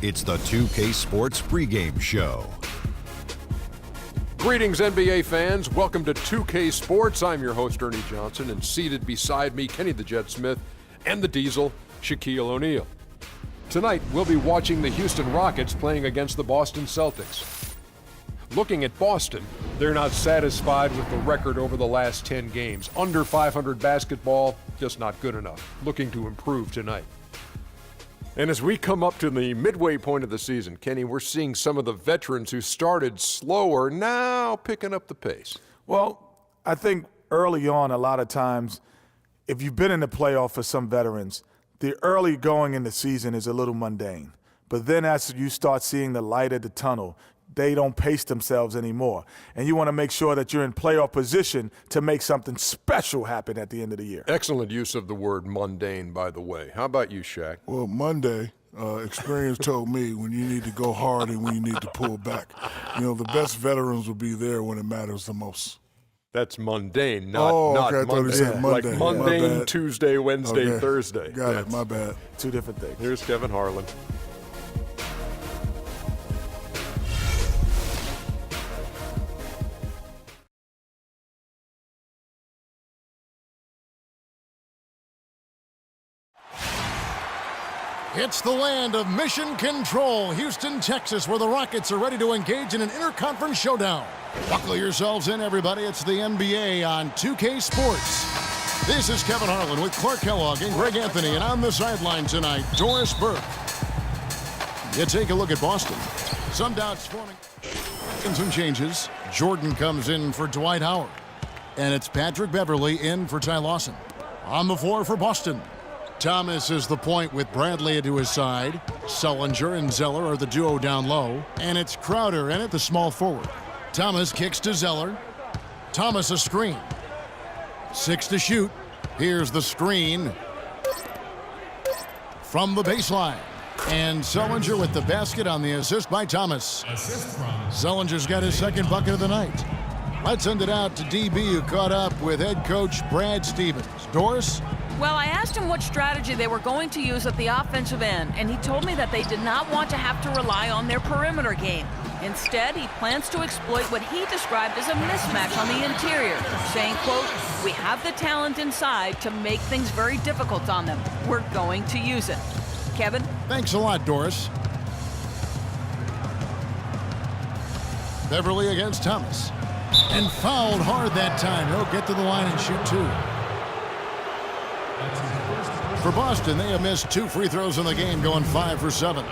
It's the 2K Sports pregame show. Greetings, NBA fans. Welcome to 2K Sports. I'm your host, Ernie Johnson, and seated beside me, Kenny the Jet Smith, and the Diesel, Shaquille O'Neal. Tonight, we'll be watching the Houston Rockets playing against the Boston Celtics. Looking at Boston, they're not satisfied with the record over the last 10 games. Under 500 basketball, just not good enough. Looking to improve tonight. And as we come up to the midway point of the season, Kenny, we're seeing some of the veterans who started slower now picking up the pace. Well, I think early on, a lot of times, if you've been in the playoff for some veterans, the early going in the season is a little mundane. But then as you start seeing the light at the tunnel, they don't pace themselves anymore. And you want to make sure that you're in playoff position to make something special happen at the end of the year. Excellent use of the word mundane, by the way. How about you, Shaq? Well, Monday, experience told me when you need to go hard and when you need to pull back. You know, the best veterans will be there when it matters the most. That's mundane, not okay, I thought he said Monday. Like mundane Tuesday, Wednesday, Okay. Thursday. Got it, my bad. Two different things. Here's Kevin Harlan. It's the land of mission control, Houston, Texas, where the Rockets are ready to engage in an interconference showdown. Buckle yourselves in, everybody. It's the NBA on 2K Sports. This is Kevin Harlan with Clark Kellogg and Greg Anthony, and on the sideline tonight, Doris Burke. You take a look at Boston. Some doubts forming. Some changes. Jordan comes in for Dwight Howard, and it's Patrick Beverley in for Ty Lawson. On the floor for Boston, Thomas is the point with Bradley to his side. Sullinger and Zeller are the duo down low. And it's Crowder in at the small forward. Thomas kicks to Zeller. Thomas a screen. 6 to shoot. Here's the screen from the baseline. And Sullinger with the basket on the assist by Thomas. Sullinger's got his second bucket of the night. Let's send it out to DB, who caught up with head coach Brad Stevens. Doris? Well, I asked him what strategy they were going to use at the offensive end, and he told me that they did not want to have to rely on their perimeter game. Instead, he plans to exploit what he described as a mismatch on the interior, saying, quote, "We have the talent inside to make things very difficult on them. We're going to use it." Kevin? Thanks a lot, Doris. Beverley against Thomas. And fouled hard that time. He'll get to the line and shoot two. For Boston, they have missed 2 free throws in the game, going 5 for 7.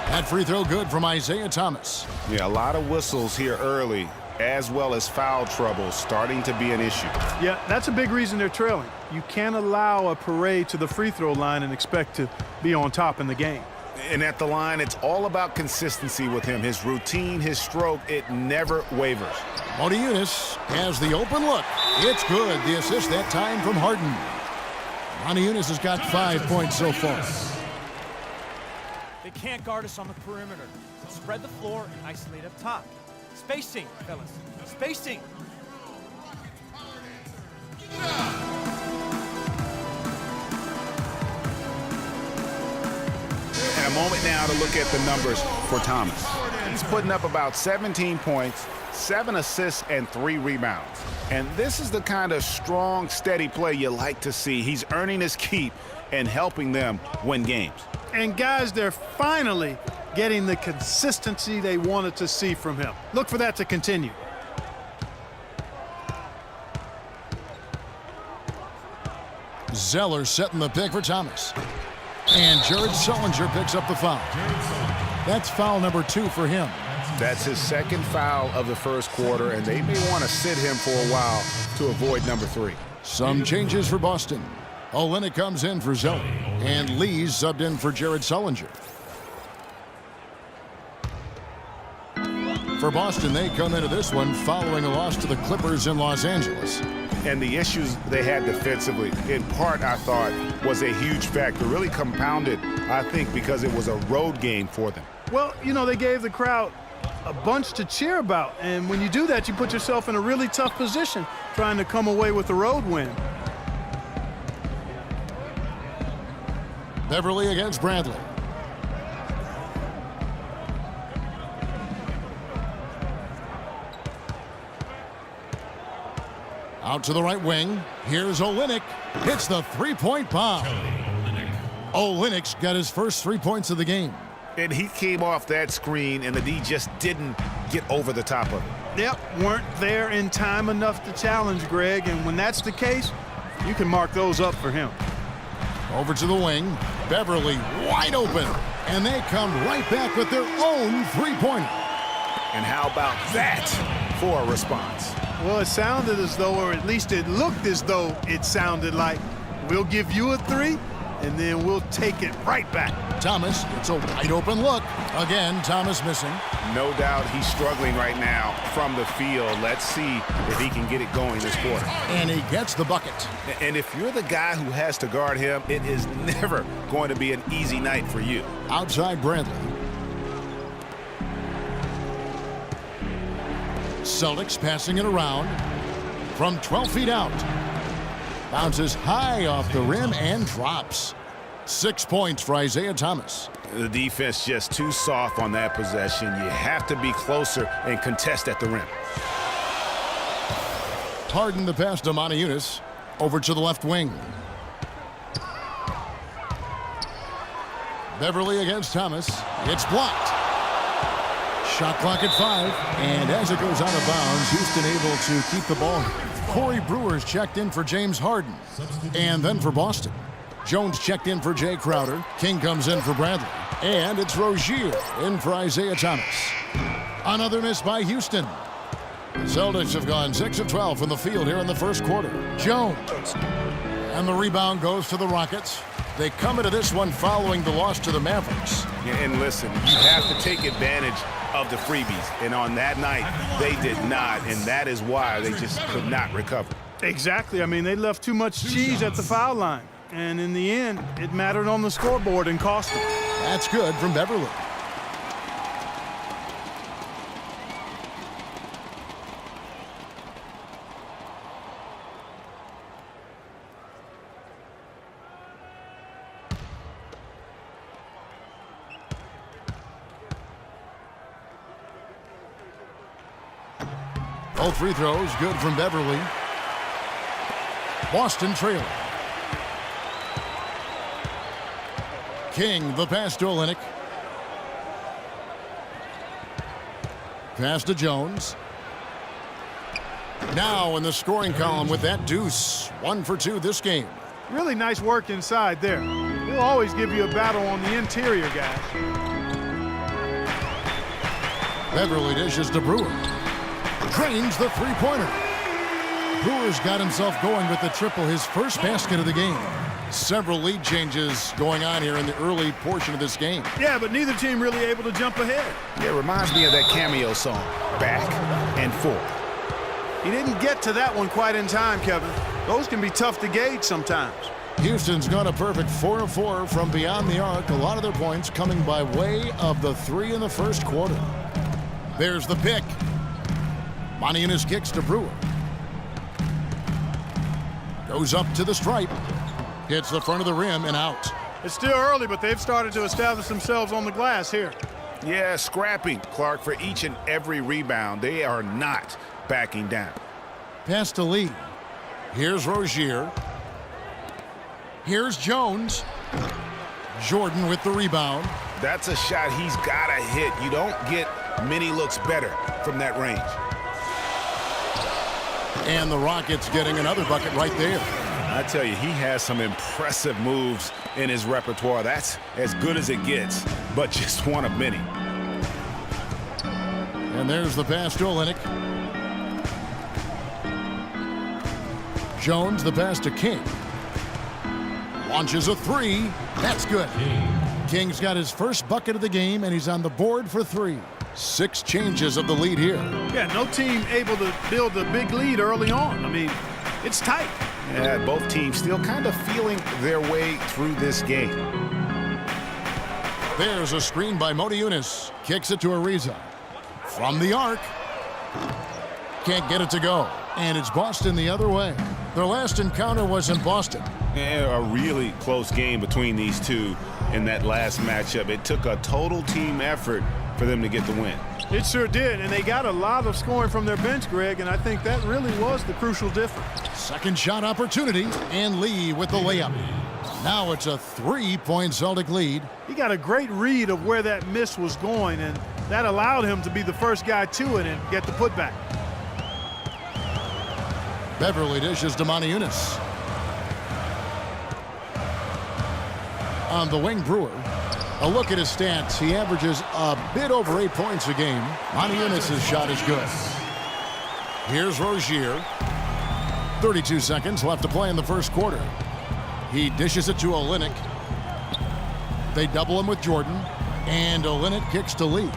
That free throw good from Isaiah Thomas. Yeah, a lot of whistles here early, as well as foul trouble starting to be an issue. Yeah, that's a big reason they're trailing. You can't allow a parade to the free throw line and expect to be on top in the game. And at the line, it's all about consistency with him. His routine, his stroke, it never wavers. Motiejunas has the open look. It's good. The assist that time from Harden. Motiejunas has got 5 points so far. They can't guard us on the perimeter. Spread the floor and isolate up top. Spacing, fellas. Spacing. And a moment now to look at the numbers for Thomas. He's putting up about 17 points, 7 assists, and 3 rebounds. And this is the kind of strong, steady play you like to see. He's earning his keep and helping them win games. And guys, they're finally getting the consistency they wanted to see from him. Look for that to continue. Zeller setting the pick for Thomas. And Jared Sullinger picks up the foul. That's foul number 2 for him. That's his second foul of the first quarter, and they may want to sit him for a while to avoid number 3. Some changes for Boston. Olynyk comes in for Zeller, and Lee's subbed in for Jared Sullinger. For Boston, they come into this one following a loss to the Clippers in Los Angeles. And the issues they had defensively, in part, I thought, was a huge factor. Really compounded, I think, because it was a road game for them. Well, you know, they gave the crowd a bunch to cheer about. And when you do that, you put yourself in a really tough position trying to come away with a road win. Beverly against Bradley. Out to the right wing. Here's Olynyk. Hits the three-point bomb. Olynyk's got his first 3 points of the game. And he came off that screen, and the D just didn't get over the top of it. Yep, weren't there in time enough to challenge Greg, and when that's the case, you can mark those up for him. Over to the wing. Beverly wide open. And they come right back with their own three-pointer. And how about that for a response? Well, it sounded as though, or at least it looked as though it sounded like, we'll give you a three, and then we'll take it right back. Thomas, it's a wide open look. Again, Thomas missing. No doubt he's struggling right now from the field. Let's see if he can get it going this quarter. And he gets the bucket. And if you're the guy who has to guard him, it is never going to be an easy night for you. Outside Bradley. Celtics passing it around from 12 feet out. Bounces high off the rim and drops. 6 points for Isaiah Thomas. The defense just too soft on that possession. You have to be closer and contest at the rim. Harden the pass to Motiejunas. Over to the left wing. Beverly against Thomas. It's blocked. Shot clock at 5. And as it goes out of bounds, Houston able to keep the ball. Corey Brewer's checked in for James Harden. And then for Boston. Jones checked in for Jay Crowder. King comes in for Bradley. And it's Rozier in for Isaiah Thomas. Another miss by Houston. The Celtics have gone 6 of 12 from the field here in the first quarter. Jones. And the rebound goes to the Rockets. They come into this one following the loss to the Mavericks. And listen, you have to take advantage of the freebies. And on that night, they did not. And that is why they just could not recover. Exactly. I mean, they left too much cheese at the foul line. And in the end, it mattered on the scoreboard and cost them. That's good from Beverly. Both free throws good from Beverly. Boston trailing. King, the pass to Olynyk. Pass to Jones. Now in the scoring column with that deuce. 1 for 2 this game. Really nice work inside there. He'll always give you a battle on the interior, guys. Beverly dishes to Brewer. Drains the three-pointer. Brewer's got himself going with the triple, his first basket of the game. Several lead changes going on here in the early portion of this game. Yeah, but neither team really able to jump ahead. Yeah, it reminds me of that Cameo song, Back and Forth. He didn't get to that one quite in time, Kevin. Those can be tough to gauge sometimes. Houston's got a perfect 4 of 4 from beyond the arc. A lot of their points coming by way of the 3 in the first quarter. There's the pick. Motiejunas kicks to Brewer. Goes up to the stripe. Hits the front of the rim and out. It's still early, but they've started to establish themselves on the glass here. Yeah, scrapping, Clark, for each and every rebound. They are not backing down. Pass to Lee. Here's Rozier. Here's Jones. Jordan with the rebound. That's a shot he's got to hit. You don't get many looks better from that range. And the Rockets getting another bucket right there. I tell you, he has some impressive moves in his repertoire. That's as good as it gets, but just one of many. And there's the pass to Olynyk. Jones, the pass to King. Launches a 3. That's good. King's got his first bucket of the game, and he's on the board for 3. 6 changes of the lead here. Yeah, no team able to build a big lead early on. I mean, it's tight. Yeah, both teams still kind of feeling their way through this game. There's a screen by Motiejunas. Kicks it to Ariza. From the arc. Can't get it to go. And it's Boston the other way. Their last encounter was in Boston. And a really close game between these two in that last matchup. It took a total team effort for them to get the win. It sure did, and they got a lot of scoring from their bench, Greg, and I think that really was the crucial difference. Second shot opportunity, and Lee with the layup. Now it's a 3-point Celtic lead. He got a great read of where that miss was going, and that allowed him to be the first guy to it and get the putback. Beverly dishes to Moniunas. On the wing, Brewer. A look at his stats. He averages a bit over 8 points a game. Moniunas' shot is good. Here's Rozier. 32 seconds left to play in the first quarter. He dishes it to Olynyk. They double him with Jordan. And Olynyk kicks to Lee.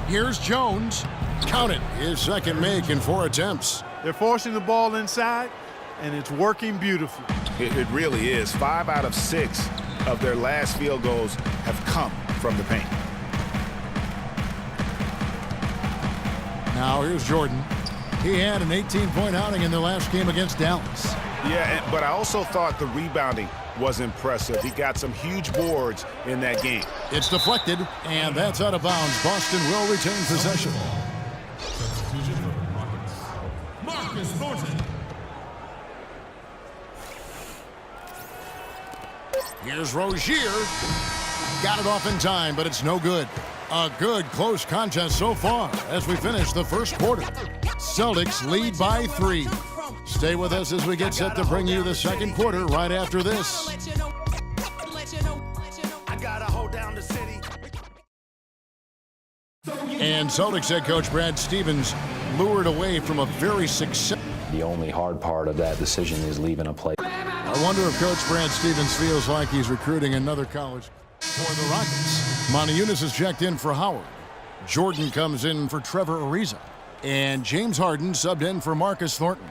Here's Jones. Count it. His second make in 4 attempts. They're forcing the ball inside, and it's working beautifully. It really is. 5 out of 6 of their last field goals have come from the paint. Now here's Jordan. He had an 18-point outing in their last game against Dallas. Yeah, but I also thought the rebounding was impressive. He got some huge boards in that game. It's deflected, and that's out of bounds. Boston will retain possession. Marcus Thornton. Here's Rozier. Got it off in time, but it's no good. A good close contest so far as we finish the first quarter. Celtics lead by 3. Stay with us as we get set to bring you the second quarter right after this. And Celtics head coach Brad Stevens lured away from a very successful. The only hard part of that decision is leaving a play. I wonder if Coach Brad Stevens feels like he's recruiting another college for the Rockets. Moniunas is checked in for Howard. Jordan comes in for Trevor Ariza. And James Harden subbed in for Marcus Thornton.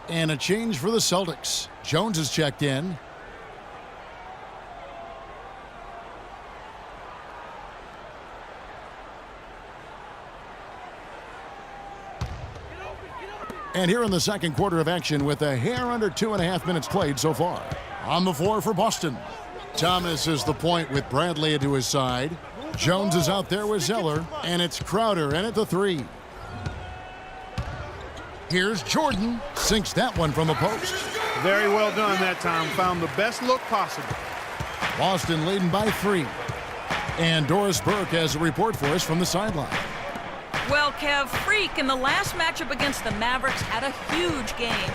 And a change for the Celtics. Jones is checked in. And here in the second quarter of action with a hair under 2.5 minutes played so far. On the floor for Boston. Thomas is the point with Bradley to his side. Jones is out there with Zeller, and it's Crowder in at the 3. Here's Jordan. Sinks that one from the post. Very well done that time. Found the best look possible. Boston leading by 3. And Doris Burke has a report for us from the sideline. Well, Kev, Freak in the last matchup against the Mavericks had a huge game.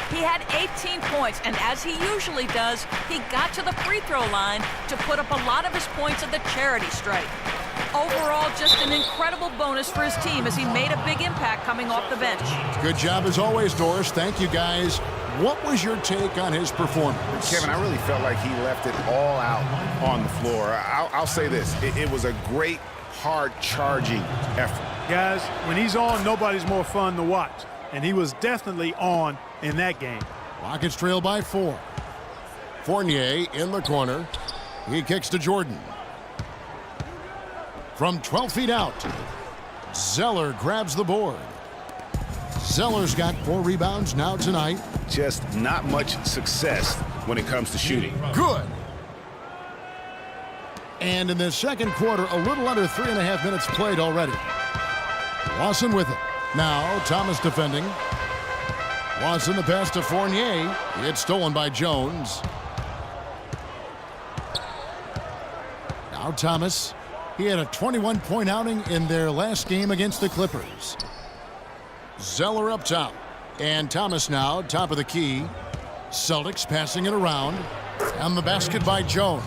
He had 18 points, and as he usually does, he got to the free throw line to put up a lot of his points at the charity stripe. Overall, just an incredible bonus for his team as he made a big impact coming off the bench. Good job as always, Doris. Thank you, guys. What was your take on his performance? Kevin, I really felt like he left it all out on the floor. I'll say this. It was a great, hard-charging effort. Guys, when he's on, nobody's more fun to watch. And he was definitely on in that game. Rockets trail by 4. Fournier in the corner. He kicks to Jordan. From 12 feet out, Zeller grabs the board. Zeller's got 4 rebounds now tonight. Just not much success when it comes to shooting. Good. And in the second quarter, a little under 3.5 minutes played already. Lawson with it. Now Thomas defending. Lawson the pass to Fournier. It's stolen by Jones. Now Thomas. He had a 21-point outing in their last game against the Clippers. Zeller up top. And Thomas now, top of the key. Celtics passing it around. And the basket by Jones.